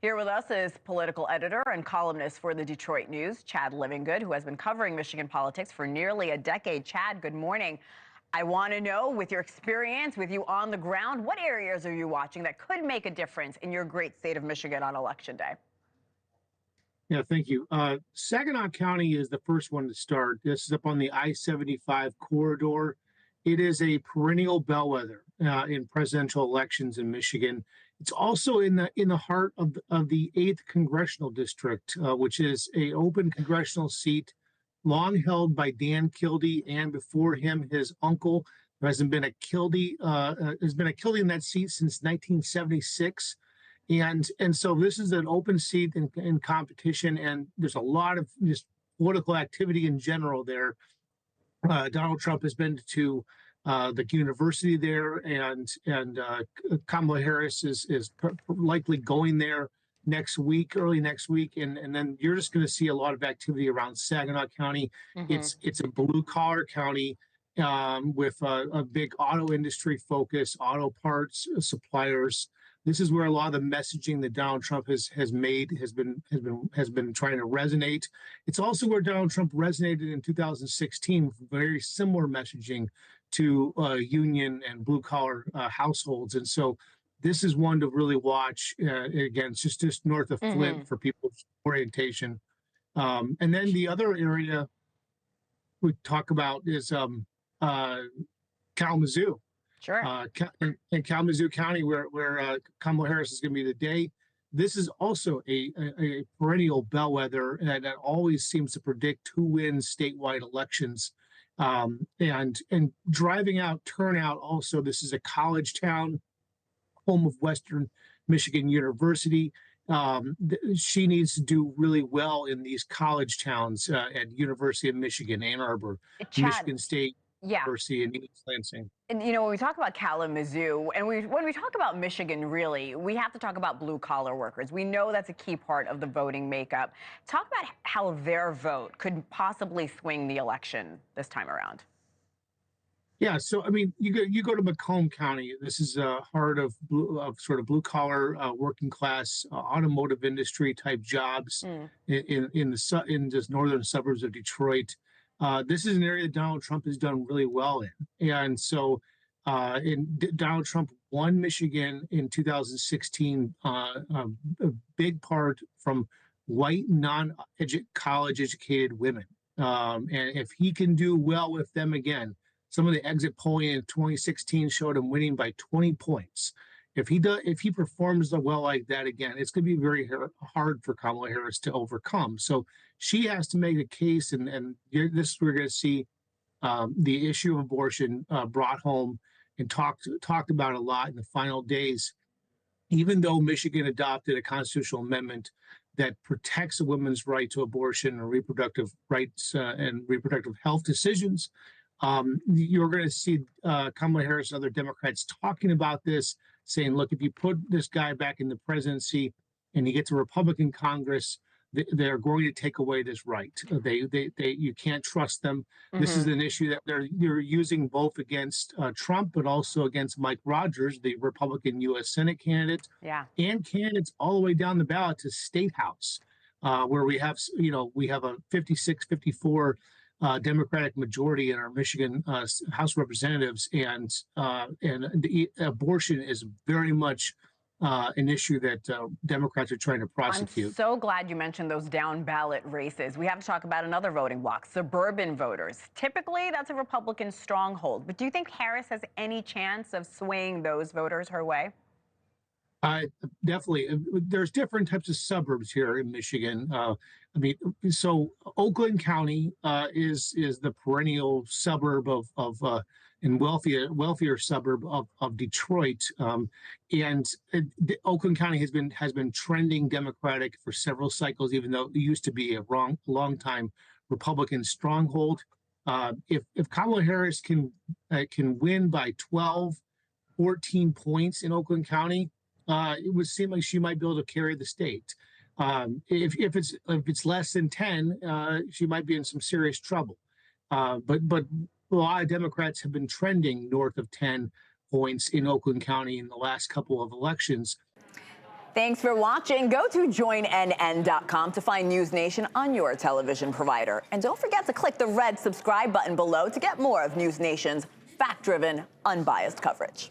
Here with us is political editor and columnist for the Detroit News, Chad Livengood, who has been covering Michigan politics for nearly a decade. Chad, good morning. I want to know, with your experience, with you on the ground, what areas are you watching that could make a difference in your great state of Michigan on Election Day? Yeah, thank you. Saginaw County is the first one to start. This is up on the I-75 corridor. It is a perennial bellwether in presidential elections in Michigan. It's also in the heart of the 8th congressional district, which is a open congressional seat long held by Dan Kildee, and before him, his uncle. There hasn't been a Kildee in that seat since 1976. And so this is an open seat in competition, and there's a lot of just political activity in general there. Donald Trump has been to the university there, and Kamala Harris is likely going there next week, early next week, and then you're just going to see a lot of activity around Saginaw County. Mm-hmm. It's a blue collar county with a big auto industry focus, auto parts suppliers. This is where a lot of the messaging that Donald Trump has been trying to resonate. It's also where Donald Trump resonated in 2016 with very similar messaging to union and blue collar households. And so this is one to really watch. Again, it's just north of Flint for people's orientation. And then the other area we talk about is Kalamazoo. Sure. In Kalamazoo County, where Kamala Harris is going to be today, this is also a perennial bellwether that always seems to predict who wins statewide elections. And driving out turnout also, this is a college town, home of Western Michigan University. She needs to do really well in these college towns at University of Michigan, Ann Arbor, Chad, Michigan State University, and East Lansing. And you know, when we talk about Kalamazoo, and when we talk about Michigan, really, we have to talk about blue collar workers. We know that's a key part of the voting makeup. Talk about how their vote could possibly swing the election this time around. Yeah, so I mean, you go to Macomb County. This is heart of sort of blue collar, working class, automotive industry type jobs in the northern suburbs of Detroit. This is an area that Donald Trump has done really well in. And so Donald Trump won Michigan in 2016, a big part from white, non-college educated women. And if he can do well with them again, some of the exit polling in 2016 showed him winning by 20 points. If he performs well like that again, it's going to be very hard for Kamala Harris to overcome. So she has to make a case, and this we're going to see the issue of abortion brought home and talked about a lot in the final days. Even though Michigan adopted a constitutional amendment that protects a woman's right to abortion and reproductive rights and reproductive health decisions, you're going to see Kamala Harris and other Democrats talking about this, saying, look, if you put this guy back in the presidency and he gets a Republican Congress, they're going to take away this right. You can't trust them. Mm-hmm. This is an issue that they're using both against Trump, but also against Mike Rogers, the Republican U.S. Senate candidate, and candidates all the way down the ballot to State House, where we have a 56-54 Democratic majority in our Michigan House of Representatives, and the abortion is very much an issue that Democrats are trying to prosecute. I'm so glad you mentioned those down ballot races. We have to talk about another voting bloc, suburban voters. Typically, that's a Republican stronghold. But do you think Harris has any chance of swaying those voters her way? Definitely. There's different types of suburbs here in Michigan. So Oakland County is the perennial suburb and wealthier suburb of Detroit, and Oakland County has been trending Democratic for several cycles, even though it used to be a long time Republican stronghold. If Kamala Harris can win by 12, 14 points in Oakland County, it would seem like she might be able to carry the state. If it's less than 10, she might be in some serious trouble. But a lot of Democrats have been trending north of 10 points in Oakland County in the last couple of elections. Thanks for watching. Go to joinnn.com to find NewsNation on your television provider. And don't forget to click the red subscribe button below to get more of NewsNation's fact-driven, unbiased coverage.